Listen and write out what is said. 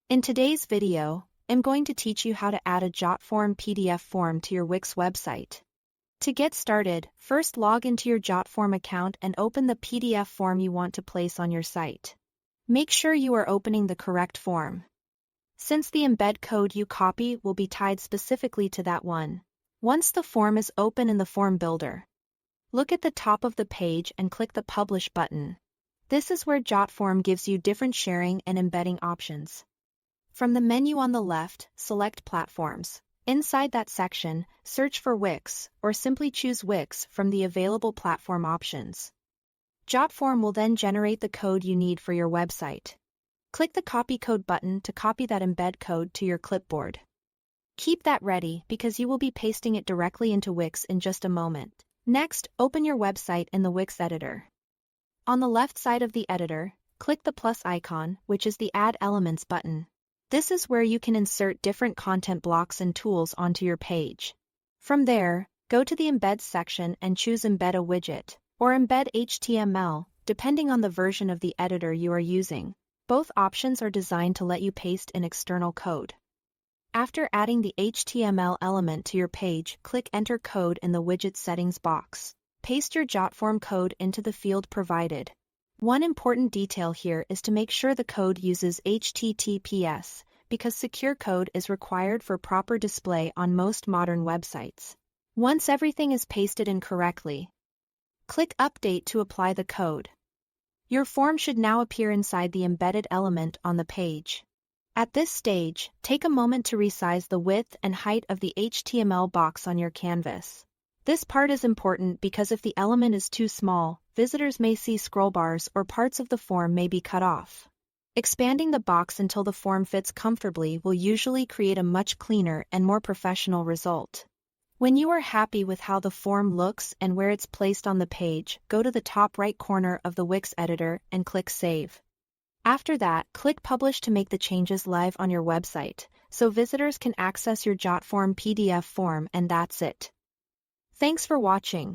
In today's video, I'm going to teach you how to add a Jotform PDF form to your Wix website. To get started, first log into your Jotform account and open the PDF form you want to place on your site. Make sure you are opening the correct form, since the embed code you copy will be tied specifically to that one. Once the form is open in the form builder, look at the top of the page and click the Publish button. This is where Jotform gives you different sharing and embedding options. From the menu on the left, select Platforms. Inside that section, search for Wix, or simply choose Wix from the available platform options. Jotform will then generate the code you need for your website. Click the Copy Code button to copy that embed code to your clipboard. Keep that ready because you will be pasting it directly into Wix in just a moment. Next, open your website in the Wix editor. On the left side of the editor, click the plus icon, which is the Add Elements button. This is where you can insert different content blocks and tools onto your page. From there, go to the Embed section and choose Embed a Widget, or Embed HTML, depending on the version of the editor you are using. Both options are designed to let you paste in external code. After adding the HTML element to your page, click Enter Code in the Widget Settings box. Paste your Jotform code into the field provided. One important detail here is to make sure the code uses HTTPS, because secure code is required for proper display on most modern websites. Once everything is pasted in correctly, click Update to apply the code. Your form should now appear inside the embedded element on the page. At this stage, take a moment to resize the width and height of the HTML box on your canvas. This part is important because if the element is too small, visitors may see scroll bars or parts of the form may be cut off. Expanding the box until the form fits comfortably will usually create a much cleaner and more professional result. When you are happy with how the form looks and where it's placed on the page, go to the top right corner of the Wix editor and click Save. After that, click Publish to make the changes live on your website, so visitors can access your Jotform PDF form, and that's it. Thanks for watching.